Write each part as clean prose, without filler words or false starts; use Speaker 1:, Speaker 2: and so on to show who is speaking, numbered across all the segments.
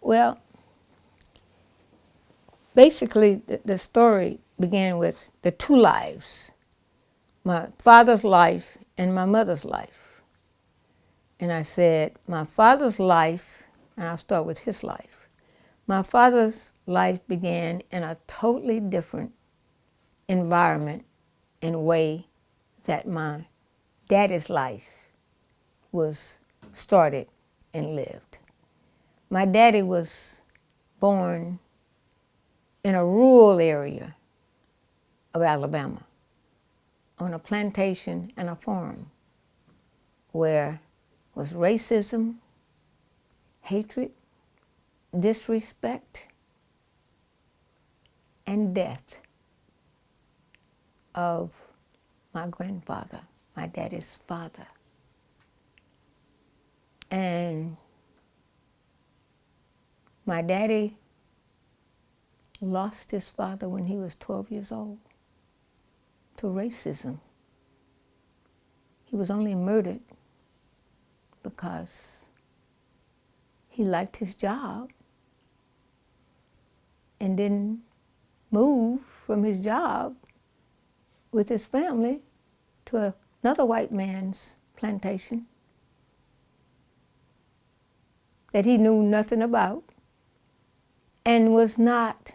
Speaker 1: Well, basically, the story began with the two lives, my father's life and my mother's life. And I said, my father's life, and I'll start with his life. My father's life began in a totally different environment and way that my daddy's life was started and lived. My daddy was born in a rural area of Alabama on a plantation and a farm where was racism, hatred, disrespect, and death of my grandfather, my daddy's father. And my daddy lost his father when he was 12 years old to racism. He was only murdered because he liked his job and didn't move from his job with his family to another white man's plantation that he knew nothing about and was not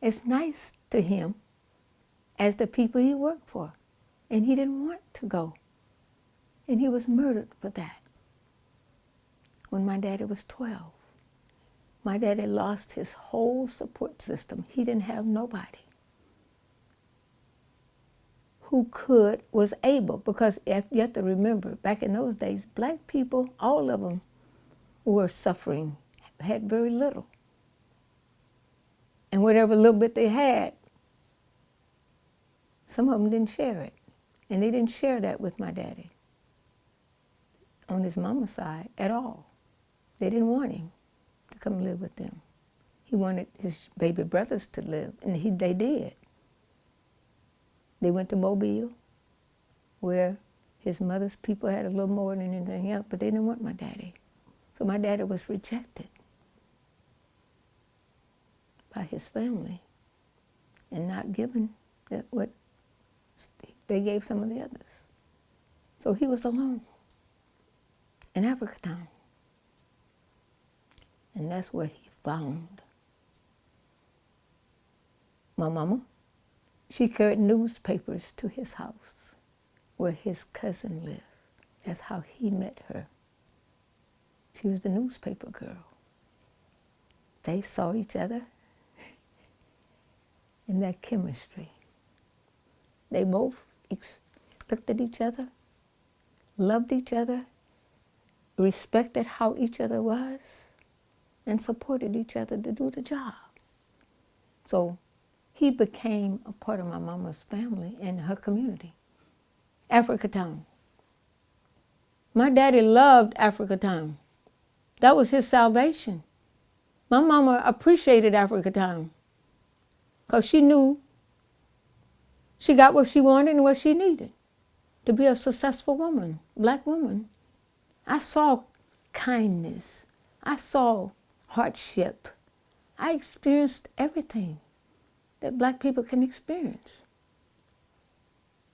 Speaker 1: as nice to him as the people he worked for. And he didn't want to go. And he was murdered for that when my daddy was 12. My daddy lost his whole support system. He didn't have nobody who was able, because you have to remember, back in those days, black people, all of them were suffering, had very little. And whatever little bit they had, some of them didn't share it. And they didn't share that with my daddy on his mama's side at all. They didn't want him to come live with them. He wanted his baby brothers to live, and they did. They went to Mobile, where his mother's people had a little more than anything else, but they didn't want my daddy. So my daddy was rejected by his family and not given what they gave some of the others. So he was alone in Africatown. And that's where he found my mama. She carried newspapers to his house where his cousin lived. That's how he met her. She was the newspaper girl. They saw each other in that chemistry. They both looked at each other, loved each other, respected how each other was, and supported each other to do the job. So he became a part of my mama's family and her community. Africatown. My daddy loved Africatown. That was his salvation. My mama appreciated Africatown because she knew she got what she wanted and what she needed to be a successful woman, black woman. I saw kindness. I saw hardship. I experienced everything that black people can experience.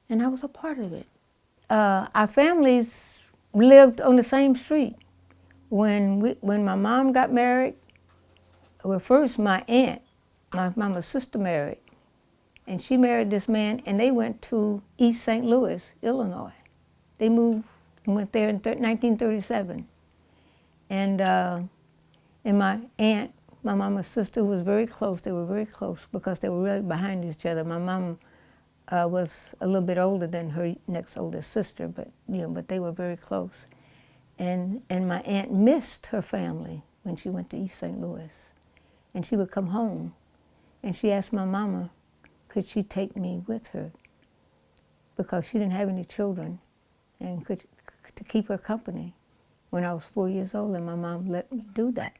Speaker 1: And I was a part of it. Our families lived on the same street. When my mom got married, well, first my aunt, my mama's sister, married. And she married this man, and they went to East St. Louis, Illinois. They moved and went there in 1937. And my aunt, my mama's sister, was very close. They were very close because they were really behind each other. My mom was a little bit older than her next oldest sister, but they were very close. And my aunt missed her family when she went to East St. Louis. And she would come home, and she asked my mama, could she take me with her? Because she didn't have any children, and to keep her company when I was 4 years old, and my mom let me do that.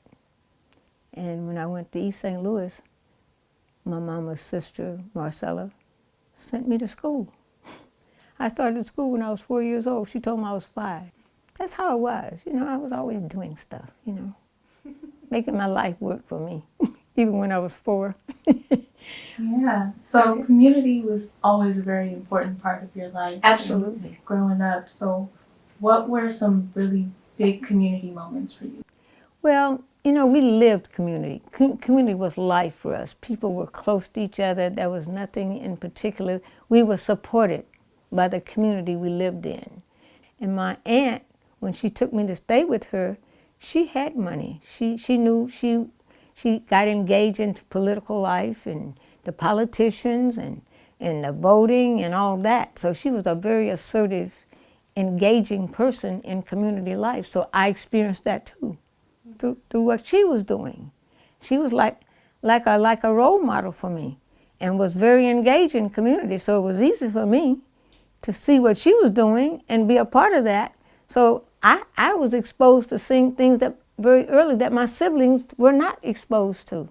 Speaker 1: And when I went to East St. Louis, my mama's sister, Marcella, sent me to school. I started school when I was 4 years old. She told me I was 5. That's how it was. I was always doing stuff, making my life work for me, even when I was 4.
Speaker 2: Yeah. So community was always a very important part of your life.
Speaker 1: Absolutely.
Speaker 2: Growing up. So what were some really big community moments for you?
Speaker 1: Well, we lived community. Community was life for us. People were close to each other. There was nothing in particular. We were supported by the community we lived in. And my aunt, when she took me to stay with her, she had money. She knew she got engaged into political life and the politicians and the voting and all that. So she was a very assertive, engaging person in community life. So I experienced that too, through what she was doing. She was like a role model for me and was very engaged in community. So it was easy for me to see what she was doing and be a part of that. So I was exposed to seeing things that very early that my siblings were not exposed to.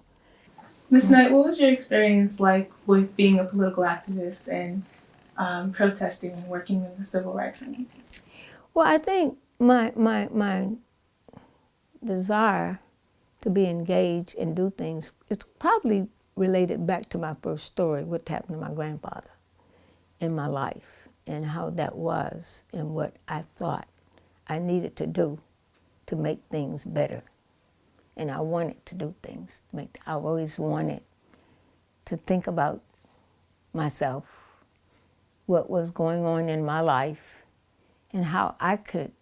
Speaker 2: Ms. Knight, what was your experience like with being a political activist and protesting and working in the civil rights movement?
Speaker 1: Well, I think my desire to be engaged and do things is probably related back to my first story, what happened to my grandfather in my life and how that was and what I thought I needed to do to make things better. And I wanted to do things. I always wanted to think about myself, what was going on in my life, and how I could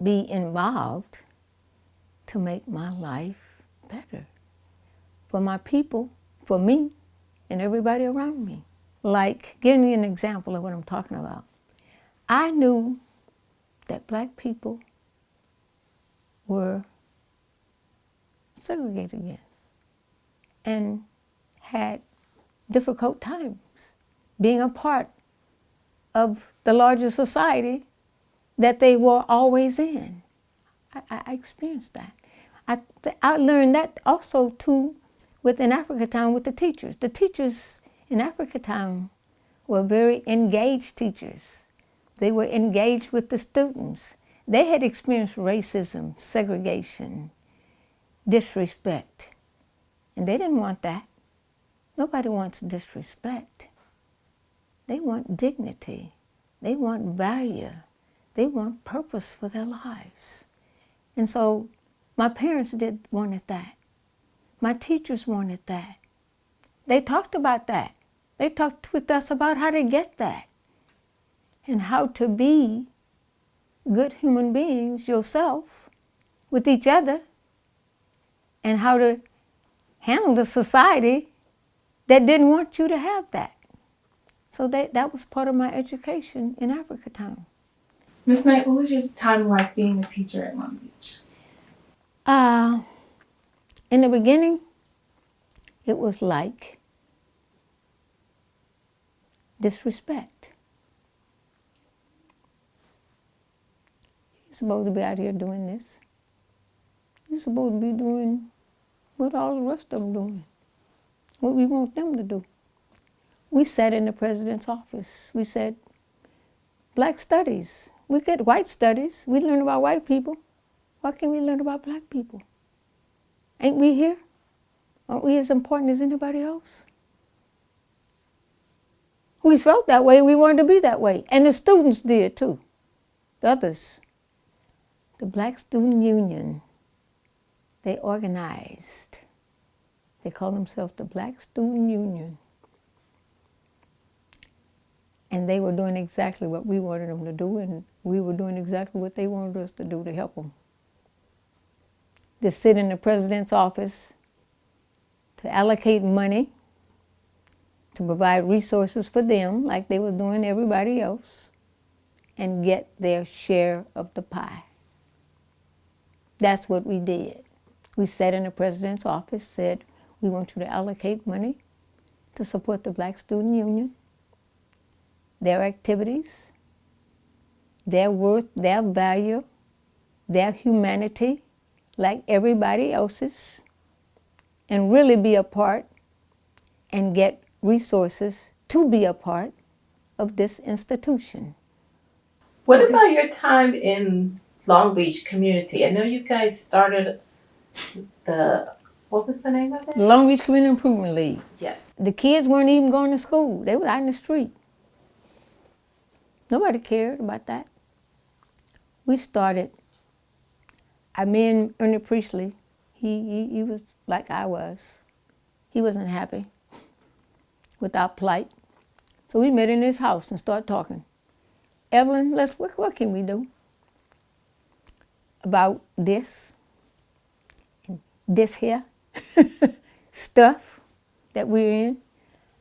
Speaker 1: be involved to make my life better for my people, for me, and everybody around me. Like, giving you an example of what I'm talking about. I knew that black people were segregated against and had difficult times being a part of the larger society that they were always in. I experienced that. I learned that also too within Africatown with the teachers. The teachers in Africatown were very engaged teachers. They were engaged with the students. They had experienced racism, segregation, disrespect, and they didn't want that. Nobody wants disrespect. They want dignity. They want value. They want purpose for their lives. And so my parents wanted that. My teachers wanted that. They talked about that. They talked with us about how to get that and how to be good human beings yourself with each other and how to handle the society that didn't want you to have that. So that was part of my education in Africatown.
Speaker 2: Ms. Knight, what was your time like being a teacher at Long Beach?
Speaker 1: In the beginning, it was like disrespect. You're supposed to be out here doing this. You're supposed to be doing what all the rest of them doing, what we want them to do. We sat in the president's office. We said, black studies. We get white studies. We learn about white people. Why can't we learn about black people? Ain't we here? Aren't we as important as anybody else? We felt that way. We wanted to be that way. And the students did too. The others. The Black Student Union, they organized. They called themselves the Black Student Union. And they were doing exactly what we wanted them to do, and we were doing exactly what they wanted us to do to help them. To sit in the president's office, to allocate money, to provide resources for them like they were doing everybody else, and get their share of the pie. That's what we did. We sat in the president's office, said, we want you to allocate money to support the Black Student Union, their activities, their worth, their value, their humanity, like everybody else's, and really be a part and get resources to be a part of this institution.
Speaker 3: What about your time in Long Beach community? I know you guys started What was the name of it?
Speaker 1: The Long Beach Community Improvement League.
Speaker 3: Yes.
Speaker 1: The kids weren't even going to school. They were out in the street. Nobody cared about that. We started, me and Ernie Priestley, he was like I was. He wasn't happy with our plight. So we met in his house and started talking. Evelyn, what can we do about this here stuff that we're in?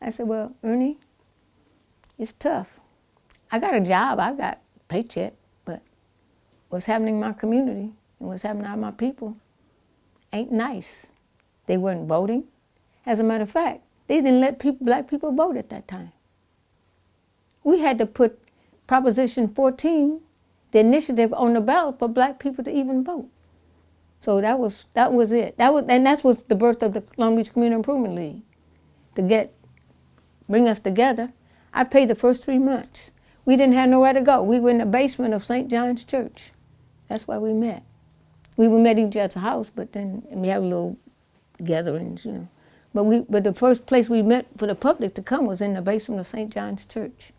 Speaker 1: I said, well, Ernie, it's tough. I got a job, I got a paycheck, but what's happening in my community and what's happening to my people ain't nice. They weren't voting. As a matter of fact, they didn't let black people vote at that time. We had to put Proposition 14, the initiative, on the ballot for black people to even vote. So that was it. And that was the birth of the Long Beach Community Improvement League, to bring us together. I paid the first 3 months. We didn't have nowhere to go. We were in the basement of St. John's Church. That's where we met. We met each other's house, but then we had little gatherings, you know. But the first place we met for the public to come was in the basement of St. John's Church.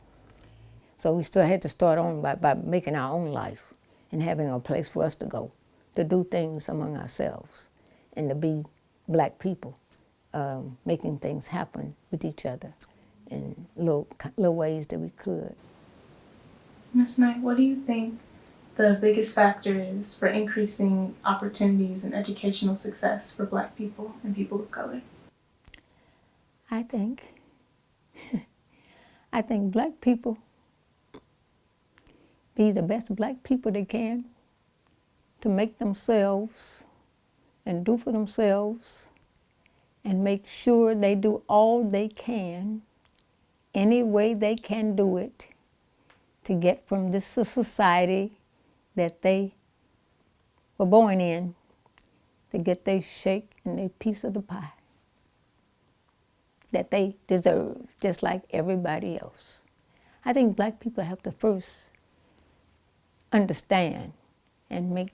Speaker 1: So we still had to start on by making our own life and having a place for us to go, to do things among ourselves and to be black people, making things happen with each other in little ways that we could.
Speaker 2: Ms. Knight, what do you think the biggest factor is for increasing opportunities and educational success for black people and people of color?
Speaker 1: I think black people be the best black people they can, to make themselves and do for themselves and make sure they do all they can, any way they can do it, to get from this society that they were born in, to get their shake and their piece of the pie that they deserve, just like everybody else. I think black people have to first understand and make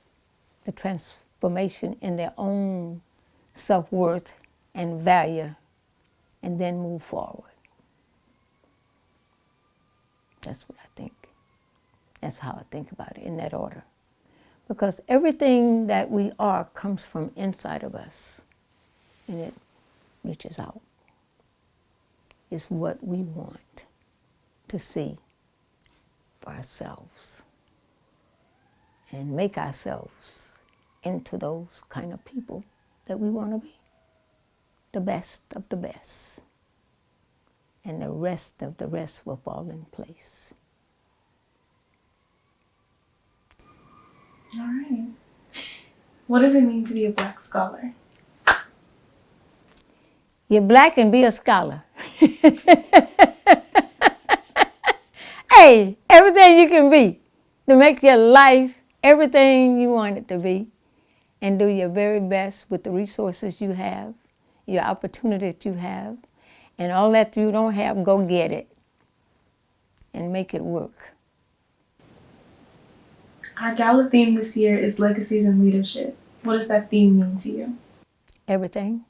Speaker 1: the transformation in their own self-worth and value, and then move forward. That's what I think. That's how I think about it, in that order. Because everything that we are comes from inside of us, and it reaches out. It's what we want to see for ourselves and make ourselves into those kind of people that we want to be. The best of the best. And the rest of the rest will fall in place.
Speaker 2: All right. What does it mean to be a black scholar?
Speaker 1: You're black and be a scholar. Hey, everything you can be to make your life everything you want it to be, and do your very best with the resources you have, your opportunity that you have, and all that you don't have, go get it and make it work.
Speaker 2: Our gala theme this year is Legacies and Leadership. What does that theme mean to you?
Speaker 1: Everything.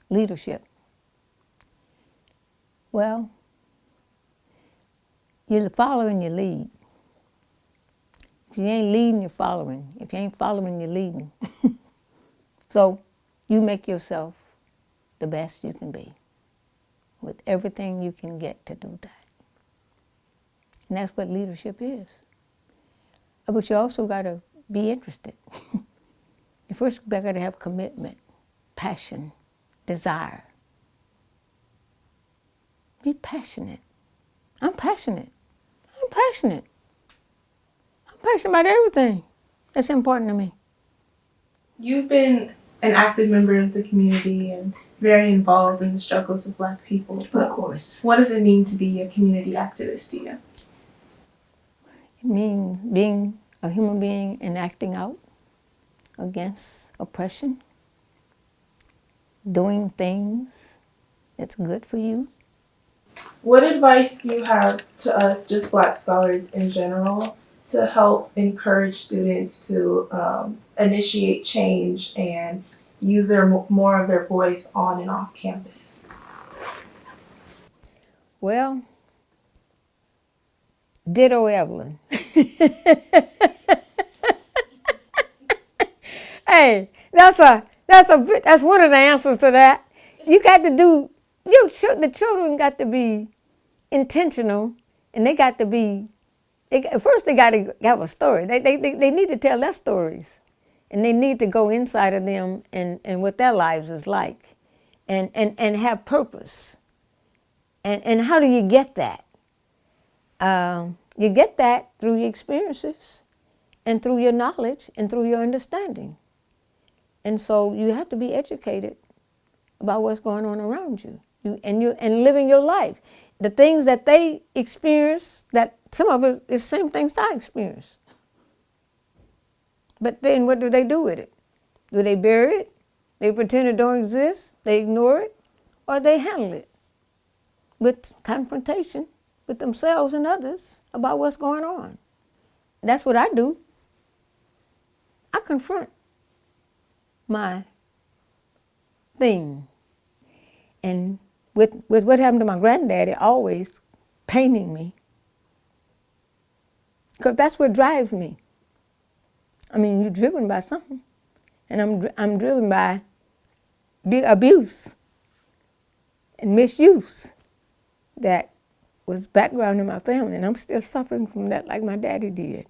Speaker 1: Leadership. Well, you follow and you lead. If you ain't leading, you're following. If you ain't following, you're leading. So you make yourself the best you can be with everything you can get to do that. And that's what leadership is. But you also got to be interested. You first got to have commitment, passion, desire. Be passionate. I'm passionate. I'm passionate. I'm passionate about everything that's important to me.
Speaker 2: You've been an active member of the community and very involved in the struggles of black people. But
Speaker 1: Of course.
Speaker 2: what does it mean to be a community activist to you?
Speaker 1: It means being a human being and acting out against oppression, doing things that's good for you.
Speaker 3: What advice do you have to us, just black scholars in general,
Speaker 2: to help encourage students to initiate change and use more of their voice on and off campus?
Speaker 1: Well, ditto Evelyn. Hey, that's one of the answers to that. You got to do, the children got to be intentional, and they got to be, first they got to have a story. They need to tell their stories, and they need to go inside of them and what their lives is like, and have purpose. And how do you get that? You get that through your experiences and through your knowledge and through your understanding. And so you have to be educated about what's going on around you, and living your life. The things that they experience, that some of it is the same things I experience. But then what do they do with it? Do they bury it? They pretend it don't exist? They ignore it? Or they handle it with confrontation with themselves and others about what's going on? That's what I do. I confront my thing. And with what happened to my granddaddy always painting me, because that's what drives me. I mean, you're driven by something, and I'm driven by abuse and misuse that was background in my family, and I'm still suffering from that like my daddy did.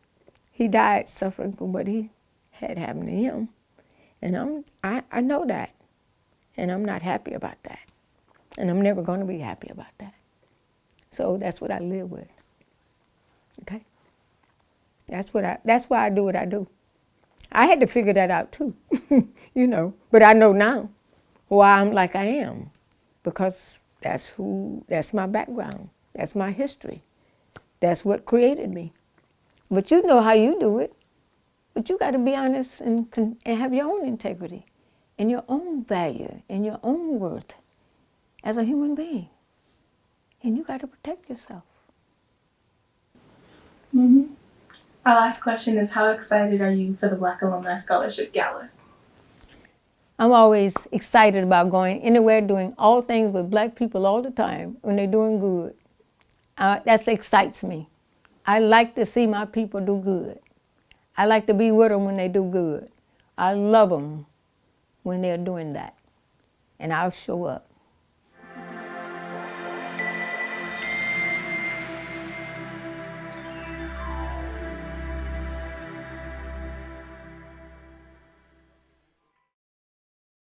Speaker 1: He died suffering from what he had happened to him, and I know that, and I'm not happy about that, and I'm never going to be happy about that. So that's what I live with. Okay, that's why I do what I do. I had to figure that out too, but I know now why I'm like I am, because that's my background, that's my history, that's what created me. But you know how you do it. But you got to be honest and have your own integrity and your own value and your own worth as a human being. And you got to protect yourself.
Speaker 2: Mm-hmm. Our last question is, how excited are you for the Black Alumni Scholarship Gala?
Speaker 1: I'm always excited about going anywhere, doing all things with Black people all the time when they're doing good. That excites me. I like to see my people do good. I like to be with them when they do good. I love them when they're doing that. And I'll show up.